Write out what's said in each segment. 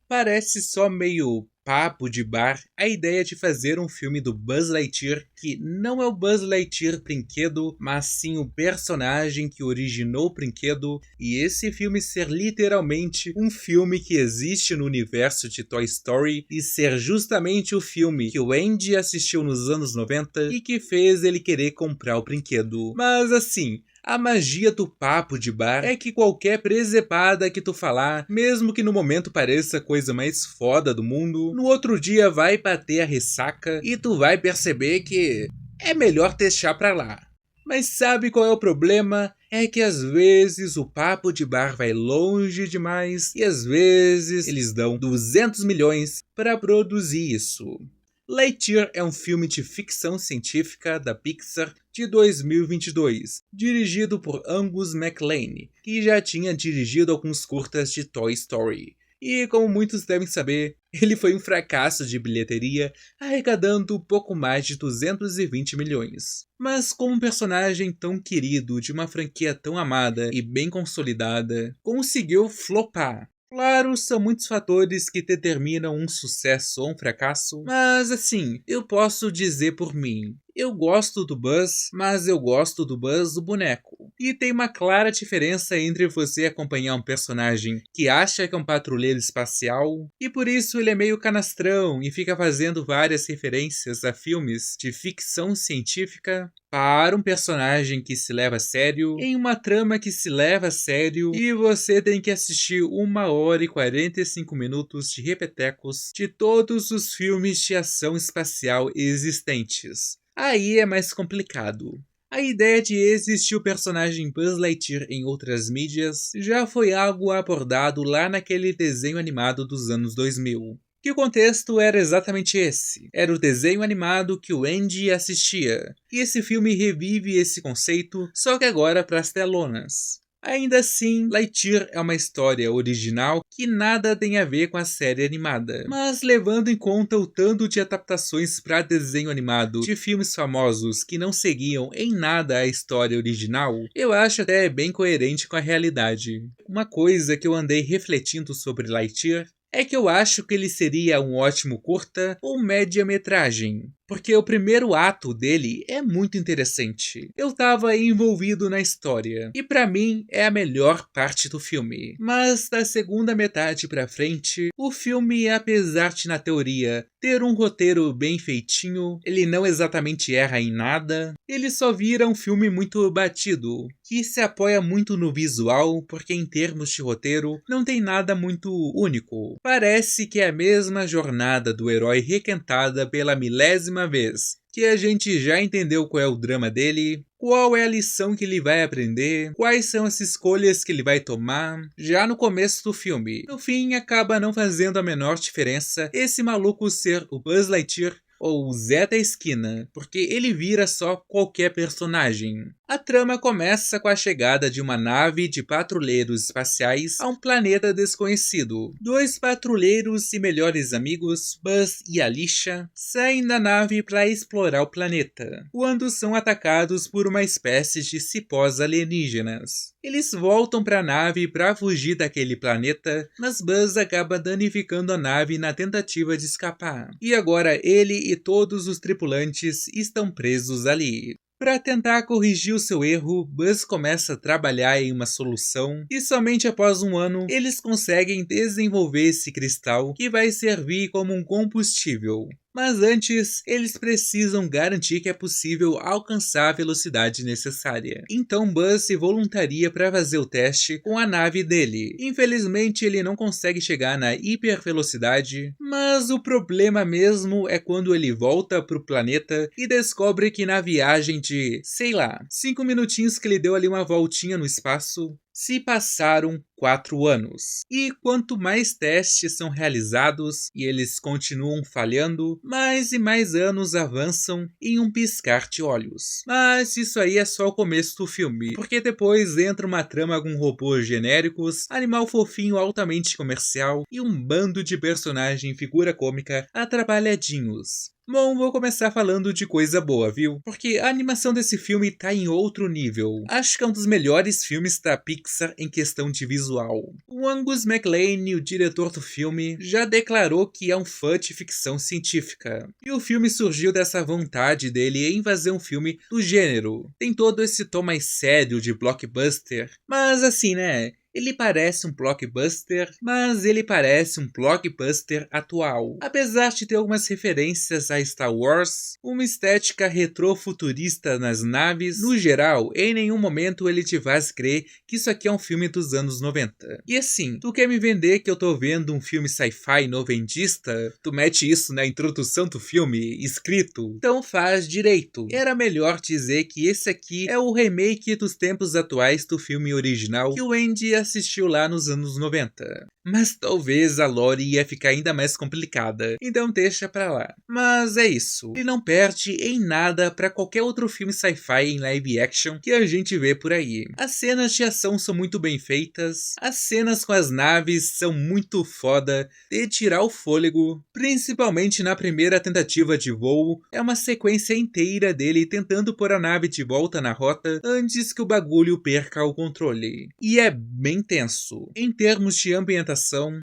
Parece só meio papo de bar a ideia de fazer um filme do Buzz Lightyear que não é o Buzz Lightyear brinquedo, mas sim o personagem que originou o brinquedo, e esse filme ser literalmente um filme que existe no universo de Toy Story e ser justamente o filme que o Andy assistiu nos anos 90 e que fez ele querer comprar o brinquedo. Mas assim, a magia do papo de bar é que qualquer presepada que tu falar, mesmo que no momento pareça a coisa mais foda do mundo, no outro dia vai bater a ressaca e tu vai perceber que é melhor deixar pra lá. Mas sabe qual é o problema? É que às vezes o papo de bar vai longe demais e às vezes eles dão 200 milhões para produzir isso. Lightyear é um filme de ficção científica da Pixar de 2022, dirigido por Angus MacLane, que já tinha dirigido alguns curtas de Toy Story. E como muitos devem saber, ele foi um fracasso de bilheteria, arrecadando pouco mais de 220 milhões. Mas como um personagem tão querido de uma franquia tão amada e bem consolidada, conseguiu flopar. Claro, são muitos fatores que determinam um sucesso ou um fracasso, mas assim, eu posso dizer por mim. Eu gosto do Buzz, mas eu gosto do Buzz o boneco. E tem uma clara diferença entre você acompanhar um personagem que acha que é um patrulheiro espacial, e por isso ele é meio canastrão e fica fazendo várias referências a filmes de ficção científica, para um personagem que se leva a sério, em uma trama que se leva a sério, e você tem que assistir 1h e 45 minutos de repetecos de todos os filmes de ação espacial existentes. Aí é mais complicado. A ideia de existir o personagem Buzz Lightyear em outras mídias já foi algo abordado lá naquele desenho animado dos anos 2000. Que o contexto era exatamente esse. Era o desenho animado que o Andy assistia. E esse filme revive esse conceito, só que agora para as telonas. Ainda assim, Lightyear é uma história original que nada tem a ver com a série animada. Mas levando em conta o tanto de adaptações para desenho animado de filmes famosos que não seguiam em nada a história original, eu acho até bem coerente com a realidade. Uma coisa que eu andei refletindo sobre Lightyear é que eu acho que ele seria um ótimo curta ou média-metragem, porque o primeiro ato dele é muito interessante. Eu tava envolvido na história, e pra mim é a melhor parte do filme. Mas da segunda metade pra frente, o filme, apesar de na teoria ter um roteiro bem feitinho, ele não exatamente erra em nada, ele só vira um filme muito batido, que se apoia muito no visual, porque em termos de roteiro não tem nada muito único. Parece que é a mesma jornada do herói requentada pela milésima vez, que a gente já entendeu qual é o drama dele, qual é a lição que ele vai aprender, quais são as escolhas que ele vai tomar, já no começo do filme. No fim, acaba não fazendo a menor diferença esse maluco ser o Buzz Lightyear ou o Zé da Esquina, porque ele vira só qualquer personagem. A trama começa com a chegada de uma nave de patrulheiros espaciais a um planeta desconhecido. Dois patrulheiros e melhores amigos, Buzz e Alicia, saem da nave para explorar o planeta, quando são atacados por uma espécie de cipós alienígenas. Eles voltam para a nave para fugir daquele planeta, mas Buzz acaba danificando a nave na tentativa de escapar. E agora ele e todos os tripulantes estão presos ali. Para tentar corrigir o seu erro, Buzz começa a trabalhar em uma solução e somente após um ano eles conseguem desenvolver esse cristal que vai servir como um combustível. Mas antes, eles precisam garantir que é possível alcançar a velocidade necessária. Então Buzz se voluntaria para fazer o teste com a nave dele. Infelizmente ele não consegue chegar na hipervelocidade, mas o problema mesmo é quando ele volta pro planeta e descobre que na viagem de, sei lá, 5 minutinhos que ele deu ali uma voltinha no espaço, se passaram 4 anos. E quanto mais testes são realizados e eles continuam falhando, mais e mais anos avançam em um piscar de olhos. Mas isso aí é só o começo do filme, porque depois entra uma trama com robôs genéricos, animal fofinho altamente comercial e um bando de personagem figura cômica atrapalhadinhos. Bom, vou começar falando de coisa boa, viu? Porque a animação desse filme tá em outro nível. Acho que é um dos melhores filmes da Pixar em questão de visual. O Angus MacLane, o diretor do filme, já declarou que é um fã de ficção científica. E o filme surgiu dessa vontade dele em fazer um filme do gênero. Tem todo esse tom mais sério de blockbuster, mas assim, né? Ele parece um blockbuster, mas ele parece um blockbuster atual. Apesar de ter algumas referências a Star Wars, uma estética retrofuturista nas naves, no geral, em nenhum momento ele te faz crer que isso aqui é um filme dos anos 90. E assim, tu quer me vender que eu tô vendo um filme sci-fi noventista? Tu mete isso na introdução do filme, escrito? Então faz direito. Era melhor dizer que esse aqui é o remake dos tempos atuais do filme original que o Andy assistiu lá nos anos 90. Mas talvez a lore ia ficar ainda mais complicada, então deixa pra lá. Mas é isso, ele não perde em nada pra qualquer outro filme sci-fi em live action que a gente vê por aí. As cenas de ação são muito bem feitas, as cenas com as naves são muito foda, de tirar o fôlego, principalmente na primeira tentativa de voo, é uma sequência inteira dele tentando pôr a nave de volta na rota antes que o bagulho perca o controle. E é bem tenso. Em termos de ambientação,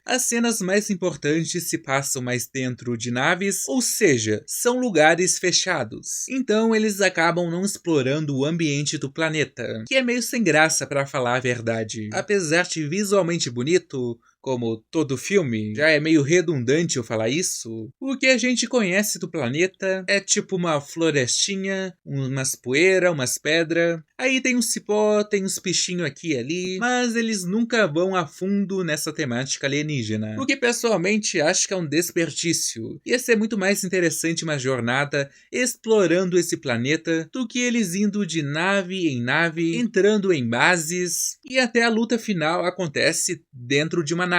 as cenas mais importantes se passam mais dentro de naves, ou seja, são lugares fechados. Então eles acabam não explorando o ambiente do planeta, que é meio sem graça pra falar a verdade. Apesar de visualmente bonito, como todo filme, já é meio redundante eu falar isso. O que a gente conhece do planeta é tipo uma florestinha, umas poeira, umas pedras. Aí tem um cipó, tem uns bichinhos aqui e ali, mas eles nunca vão a fundo nessa temática alienígena. O que pessoalmente acho que é um desperdício. Ia ser muito mais interessante uma jornada explorando esse planeta do que eles indo de nave em nave, entrando em bases, e até a luta final acontece dentro de uma nave.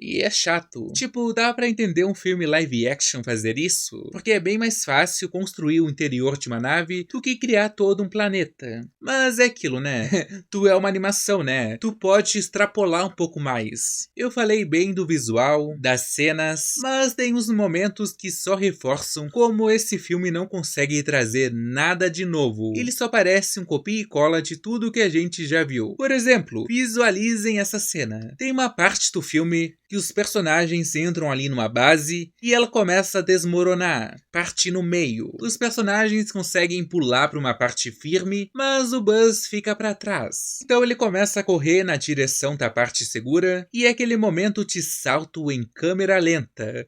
E é chato. Tipo, dá pra entender um filme live action fazer isso? Porque é bem mais fácil construir o interior de uma nave do que criar todo um planeta. Mas é aquilo, né? Tu é uma animação, né? Tu pode extrapolar um pouco mais. Eu falei bem do visual, das cenas, mas tem uns momentos que só reforçam como esse filme não consegue trazer nada de novo. Ele só parece um copia e cola de tudo que a gente já viu. Por exemplo, visualizem essa cena. Tem uma parte do filme que os personagens entram ali numa base e ela começa a desmoronar, partir no meio. Os personagens conseguem pular para uma parte firme, mas o Buzz fica para trás. Então ele começa a correr na direção da parte segura e é aquele momento de salto em câmera lenta.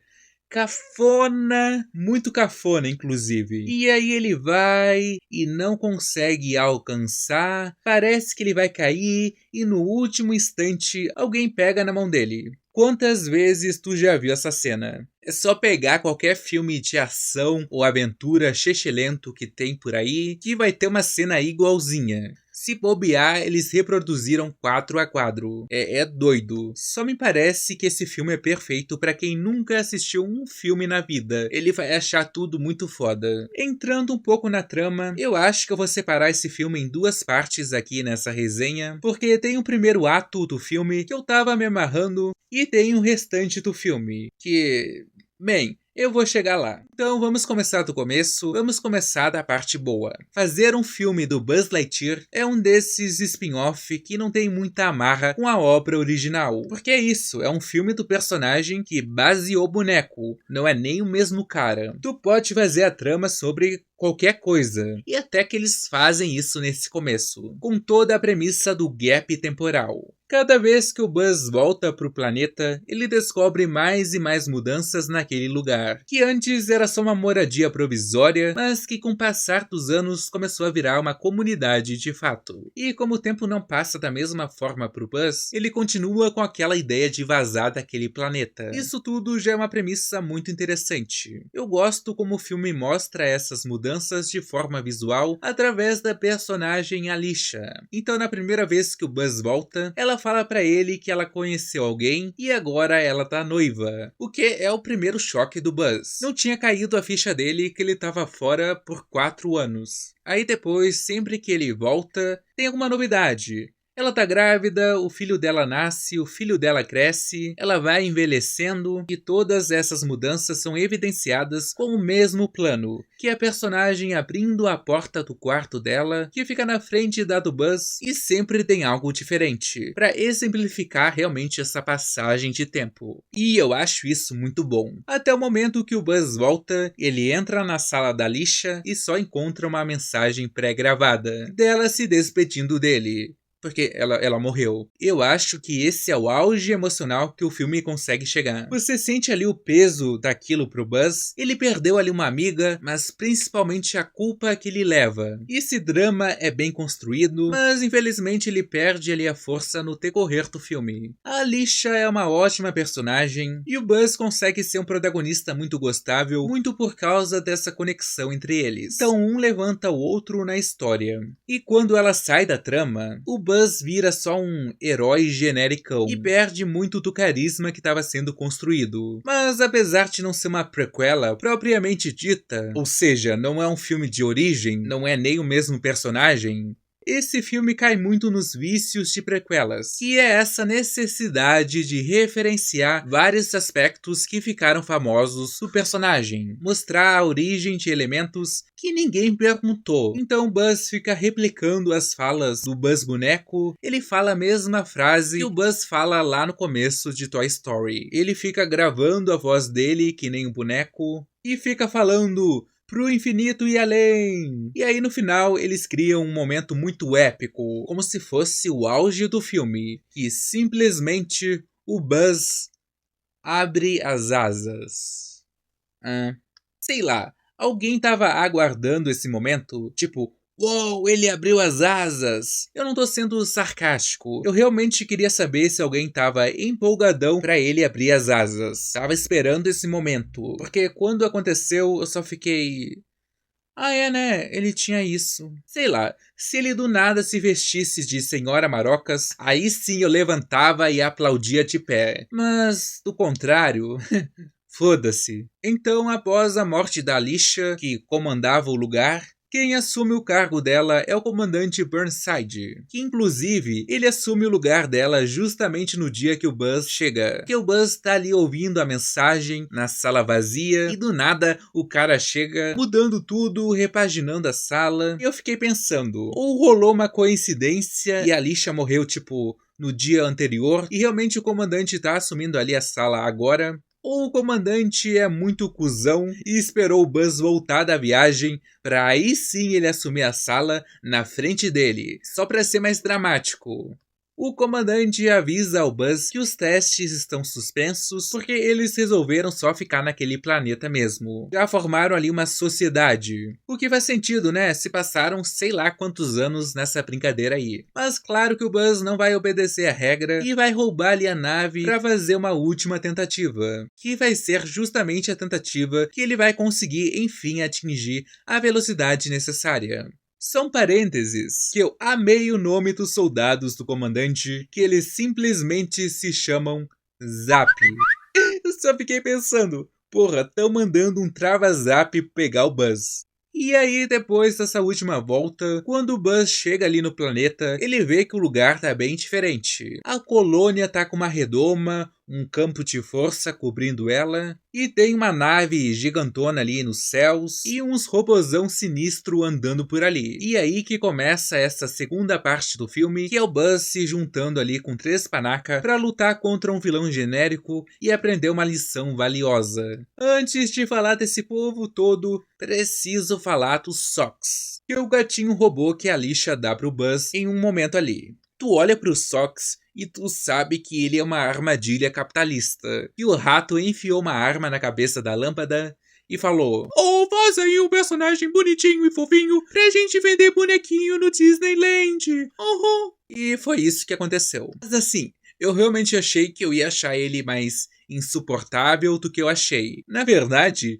Cafona, muito cafona inclusive. E aí ele vai e não consegue alcançar, parece que ele vai cair e no último instante alguém pega na mão dele. Quantas vezes tu já viu essa cena? É só pegar qualquer filme de ação ou aventura chechelento que tem por aí que vai ter uma cena igualzinha. Se bobear, eles reproduziram quadro a quadro. É doido. Só me parece que esse filme é perfeito pra quem nunca assistiu um filme na vida. Ele vai achar tudo muito foda. Entrando um pouco na trama, eu acho que eu vou separar esse filme em duas partes aqui nessa resenha, porque tem o primeiro ato do filme que eu tava me amarrando e tem o restante do filme, que... bem, eu vou chegar lá. Então vamos começar do começo, vamos começar da parte boa. Fazer um filme do Buzz Lightyear é um desses spin-off que não tem muita amarra com a obra original. Porque é isso, é um filme do personagem que baseou o boneco, não é nem o mesmo cara. Tu pode fazer a trama sobre qualquer coisa. E até que eles fazem isso nesse começo, com toda a premissa do gap temporal. Cada vez que o Buzz volta pro planeta, ele descobre mais e mais mudanças naquele lugar, que antes era só uma moradia provisória, mas que com o passar dos anos começou a virar uma comunidade de fato. E como o tempo não passa da mesma forma pro Buzz, ele continua com aquela ideia de vazar daquele planeta. Isso tudo já é uma premissa muito interessante. Eu gosto como o filme mostra essas mudanças de forma visual através da personagem Alicia. Então na primeira vez que o Buzz volta, ela fala pra ele que ela conheceu alguém e agora ela tá noiva, o que é o primeiro choque do Buzz. Não tinha caído a ficha dele que ele tava fora por 4 anos. Aí depois, sempre que ele volta, tem alguma novidade. Ela tá grávida, o filho dela nasce, o filho dela cresce, ela vai envelhecendo e todas essas mudanças são evidenciadas com o mesmo plano, que é a personagem abrindo a porta do quarto dela, que fica na frente da do Buzz e sempre tem algo diferente, para exemplificar realmente essa passagem de tempo. E eu acho isso muito bom. Até o momento que o Buzz volta, ele entra na sala da Alicia e só encontra uma mensagem pré-gravada dela se despedindo dele. Porque ela morreu. Eu acho que esse é o auge emocional que o filme consegue chegar. Você sente ali o peso daquilo pro Buzz. Ele perdeu ali uma amiga, mas principalmente a culpa que ele leva. Esse drama é bem construído, mas infelizmente ele perde ali a força no decorrer do filme. A Alicia é uma ótima personagem, e o Buzz consegue ser um protagonista muito gostável, muito por causa dessa conexão entre eles. Então um levanta o outro na história. E quando ela sai da trama, o Buzz vira só um herói genericão e perde muito do carisma que estava sendo construído. Mas apesar de não ser uma prequela propriamente dita, ou seja, não é um filme de origem, não é nem o mesmo personagem, esse filme cai muito nos vícios de prequelas, que é essa necessidade de referenciar vários aspectos que ficaram famosos do personagem, mostrar a origem de elementos que ninguém perguntou. Então Buzz fica replicando as falas do Buzz boneco, ele fala a mesma frase que o Buzz fala lá no começo de Toy Story. Ele fica gravando a voz dele que nem um boneco e fica falando pro infinito e além. E aí no final eles criam um momento muito épico, como se fosse o auge do filme, que simplesmente o Buzz abre as asas. Sei lá, alguém tava aguardando esse momento, tipo, uou, ele abriu as asas. Eu não tô sendo sarcástico. Eu realmente queria saber se alguém tava empolgadão pra ele abrir as asas. Tava esperando esse momento. Porque quando aconteceu, eu só fiquei... Ah, é, né? Ele tinha isso. Sei lá, se ele do nada se vestisse de Senhora Marocas, aí sim eu levantava e aplaudia de pé. Mas, do contrário... Foda-se. Então, após a morte da Alicia, que comandava o lugar, quem assume o cargo dela é o comandante Burnside, que inclusive ele assume o lugar dela justamente no dia que o Buzz chega. Que o Buzz tá ali ouvindo a mensagem na sala vazia e do nada o cara chega mudando tudo, repaginando a sala. E eu fiquei pensando, ou rolou uma coincidência e a Alicia morreu tipo no dia anterior e realmente o comandante tá assumindo ali a sala agora? Ou o comandante é muito cuzão e esperou o Buzz voltar da viagem pra aí sim ele assumir a sala na frente dele, só pra ser mais dramático. O comandante avisa ao Buzz que os testes estão suspensos porque eles resolveram só ficar naquele planeta mesmo. Já formaram ali uma sociedade. O que faz sentido, né? Se passaram sei lá quantos anos nessa brincadeira aí. Mas claro que o Buzz não vai obedecer a regra e vai roubar ali a nave pra fazer uma última tentativa. Que vai ser justamente a tentativa que ele vai conseguir enfim atingir a velocidade necessária. São parênteses que eu amei o nome dos soldados do comandante, que eles simplesmente se chamam Zap. Eu só fiquei pensando, porra, tão mandando um trava-zap pegar o Buzz. E aí, depois dessa última volta, quando o Buzz chega ali no planeta, ele vê que o lugar tá bem diferente. A colônia tá com uma redoma, um campo de força cobrindo ela, e tem uma nave gigantona ali nos céus, e uns robozão sinistro andando por ali. E aí que começa essa segunda parte do filme, que é o Buzz se juntando ali com 3 panaca pra lutar contra um vilão genérico e aprender uma lição valiosa. Antes de falar desse povo todo, preciso falar dos Socks, que é o gatinho robô que a Alicia dá pro Buzz em um momento ali. Tu olha pro Socks e tu sabe que ele é uma armadilha capitalista. E o rato enfiou uma arma na cabeça da lâmpada e falou: "Oh, faz aí um personagem bonitinho e fofinho pra gente vender bonequinho no Disneyland." Uhum. E foi isso que aconteceu. Mas assim, eu realmente achei que eu ia achar ele mais insuportável do que eu achei. Na verdade,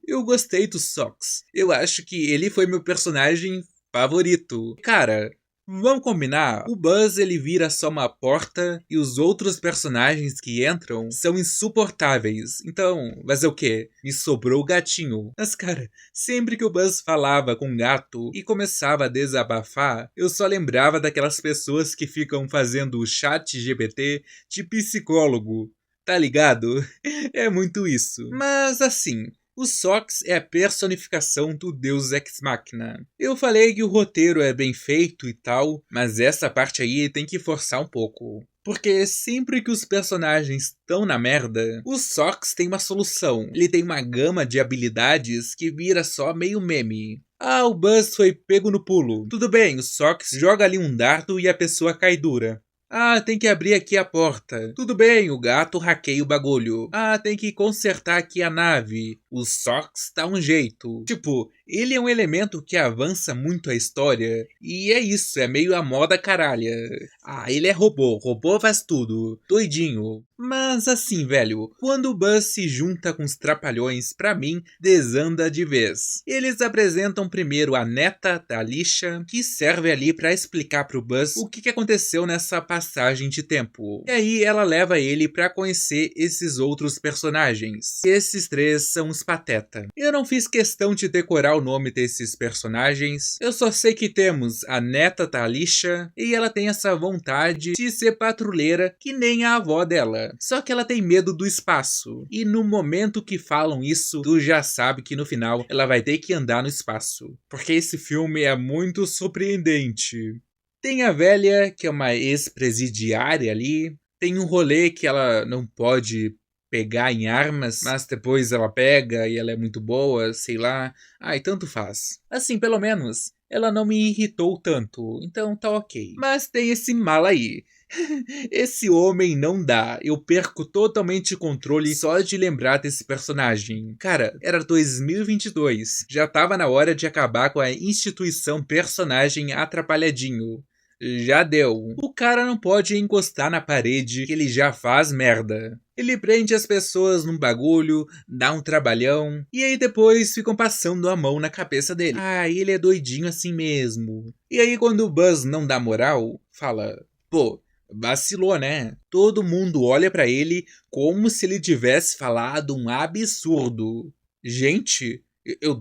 eu gostei do Socks. Eu acho que ele foi meu personagem favorito. Cara, Vamos combinar? O Buzz ele vira só uma porta e os outros personagens que entram são insuportáveis. Então, fazer o quê? Me sobrou o gatinho. Mas cara, sempre que o Buzz falava com o gato e começava a desabafar, eu só lembrava daquelas pessoas que ficam fazendo o chat GPT de psicólogo. Tá ligado? É muito isso. Mas assim, o Sox é a personificação do Deus Ex Machina. Eu falei que o roteiro é bem feito e tal, mas essa parte aí tem que forçar um pouco. Porque sempre que os personagens estão na merda, o Sox tem uma solução. Ele tem uma gama de habilidades que vira só meio meme. Ah, o Buzz foi pego no pulo. Tudo bem, o Sox joga ali um dardo e a pessoa cai dura. Ah, tem que abrir aqui a porta. Tudo bem, o gato hackeia o bagulho. Ah, tem que consertar aqui a nave. O Sox dá um jeito. Tipo, ele é um elemento que avança muito a história. E é isso, é meio a moda caralha. Ah, ele é robô. Robô faz tudo. Doidinho. Mas assim, velho, quando o Buzz se junta com os trapalhões, pra mim, desanda de vez. Eles apresentam primeiro a neta da Lixa, que serve ali pra explicar pro Buzz o que aconteceu nessa passagem de tempo. E aí ela leva ele pra conhecer esses outros personagens. Esses três são os Pateta. Eu não fiz questão de decorar o nome desses personagens, eu só sei que temos a neta da Lixa e ela tem essa vontade de ser patrulheira que nem a avó dela. Só que ela tem medo do espaço. E no momento que falam isso, tu já sabe que no final ela vai ter que andar no espaço. Porque esse filme é muito surpreendente. Tem a velha, que é uma ex-presidiária ali. Tem um rolê que ela não pode pegar em armas, mas depois ela pega e ela é muito boa, sei lá. Ai, tanto faz. Assim, pelo menos, ela não me irritou tanto, então tá ok. Mas tem esse mal aí. Esse homem não dá. Eu perco totalmente o controle só de lembrar desse personagem. Cara, era 2022. Já tava na hora de acabar com a instituição personagem atrapalhadinho. Já deu. O cara não pode encostar na parede que ele já faz merda. Ele prende as pessoas num bagulho, dá um trabalhão, e aí depois ficam passando a mão na cabeça dele. Ah, ele é doidinho assim mesmo. E aí quando o Buzz não dá moral, fala, pô, vacilou, né? Todo mundo olha pra ele como se ele tivesse falado um absurdo. Gente, eu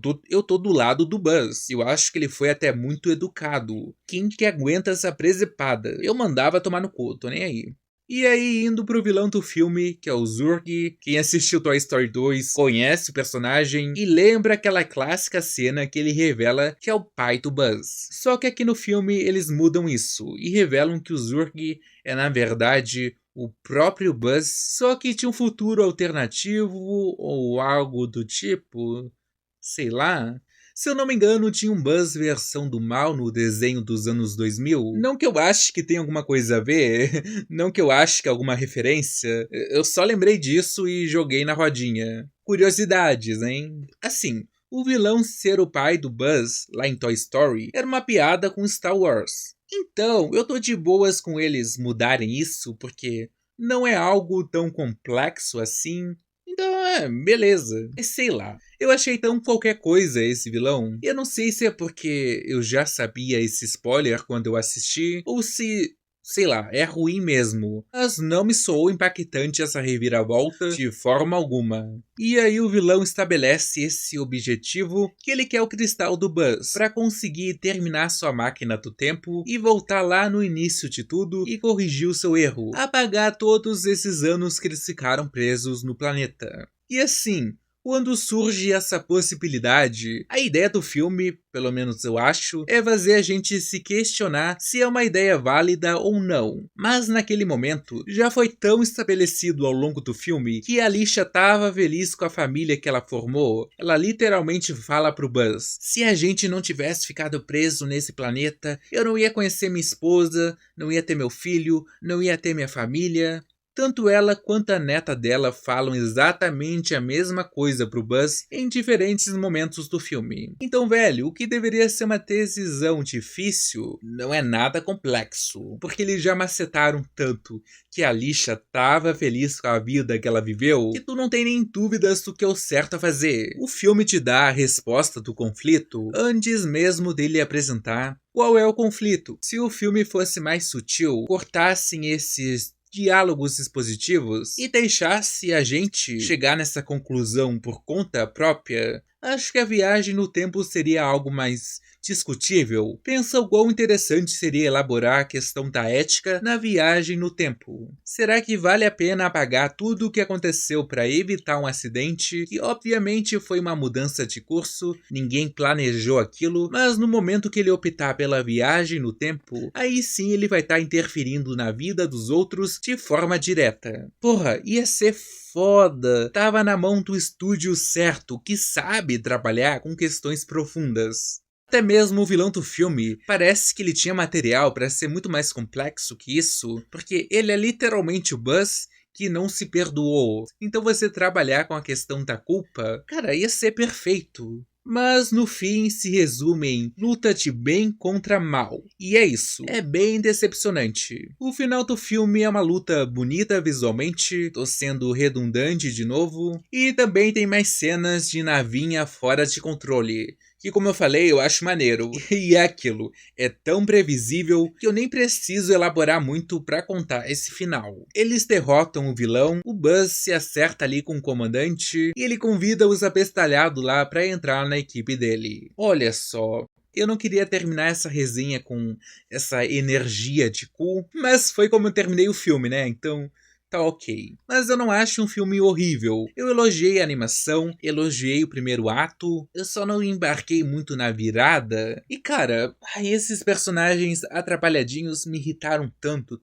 tô do lado do Buzz. Eu acho que ele foi até muito educado. Quem que aguenta essa presepada? Eu mandava tomar no cu, tô nem aí. E aí, indo pro vilão do filme, que é o Zurg, quem assistiu Toy Story 2 conhece o personagem e lembra aquela clássica cena que ele revela que é o pai do Buzz. Só que aqui no filme eles mudam isso e revelam que o Zurg é na verdade o próprio Buzz, só que tinha um futuro alternativo ou algo do tipo, sei lá. Se eu não me engano, tinha um Buzz versão do mal no desenho dos anos 2000. Não que eu ache que tem alguma coisa a ver, não que eu ache que é alguma referência, eu só lembrei disso e joguei na rodinha. Curiosidades, hein? Assim, o vilão ser o pai do Buzz, lá em Toy Story, era uma piada com Star Wars. Então, eu tô de boas com eles mudarem isso, porque não é algo tão complexo assim. Então, beleza. Mas sei lá. Eu achei tão qualquer coisa esse vilão. Eu não sei se é porque eu já sabia esse spoiler quando eu assisti, ou se, sei lá, é ruim mesmo. Mas não me soou impactante essa reviravolta de forma alguma. E aí o vilão estabelece esse objetivo que ele quer o cristal do Buzz para conseguir terminar sua máquina do tempo e voltar lá no início de tudo e corrigir o seu erro, apagar todos esses anos que eles ficaram presos no planeta. E assim, quando surge essa possibilidade, a ideia do filme, pelo menos eu acho, é fazer a gente se questionar se é uma ideia válida ou não. Mas naquele momento, já foi tão estabelecido ao longo do filme que a Lixa tava feliz com a família que ela formou. Ela literalmente fala pro Buzz, se a gente não tivesse ficado preso nesse planeta, eu não ia conhecer minha esposa, não ia ter meu filho, não ia ter minha família. Tanto ela quanto a neta dela falam exatamente a mesma coisa pro Buzz em diferentes momentos do filme. Então, velho, o que deveria ser uma decisão difícil não é nada complexo, porque eles já macetaram tanto que a Lixa tava feliz com a vida que ela viveu que tu não tem nem dúvidas do que é o certo a fazer. O filme te dá a resposta do conflito antes mesmo dele apresentar. Qual é o conflito? Se o filme fosse mais sutil, cortassem esses diálogos expositivos e deixasse a gente chegar nessa conclusão por conta própria, acho que a viagem no tempo seria algo mais discutível. Pensa o quão interessante seria elaborar a questão da ética na viagem no tempo. Será que vale a pena apagar tudo o que aconteceu para evitar um acidente, que obviamente foi uma mudança de curso, ninguém planejou aquilo, mas no momento que ele optar pela viagem no tempo, aí sim ele vai estar interferindo na vida dos outros de forma direta. Porra, ia ser foda. Tava na mão do estúdio certo, que sabe trabalhar com questões profundas. Até mesmo o vilão do filme, parece que ele tinha material para ser muito mais complexo que isso, porque ele é literalmente o Buzz que não se perdoou. Então você trabalhar com a questão da culpa, cara, ia ser perfeito. Mas no fim se resume em luta de bem contra mal. E é isso, é bem decepcionante. O final do filme é uma luta bonita visualmente, tô sendo redundante de novo, e também tem mais cenas de navinha fora de controle. Que, como eu falei, eu acho maneiro. E é aquilo, é tão previsível que eu nem preciso elaborar muito pra contar esse final. Eles derrotam o vilão, o Buzz se acerta ali com o comandante e ele convida os abestalhados lá pra entrar na equipe dele. Olha só, eu não queria terminar essa resenha com essa energia de cu, mas foi como eu terminei o filme, né? Então tá ok. Mas eu não acho um filme horrível. Eu elogiei a animação, elogiei o primeiro ato, eu só não embarquei muito na virada. E cara, esses personagens atrapalhadinhos me irritaram tanto,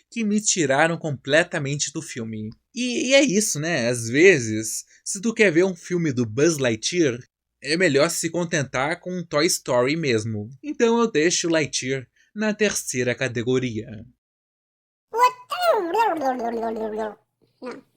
que me tiraram completamente do filme. E é isso, né? Às vezes, se tu quer ver um filme do Buzz Lightyear, é melhor se contentar com um Toy Story mesmo. Então eu deixo Lightyear na terceira categoria. No.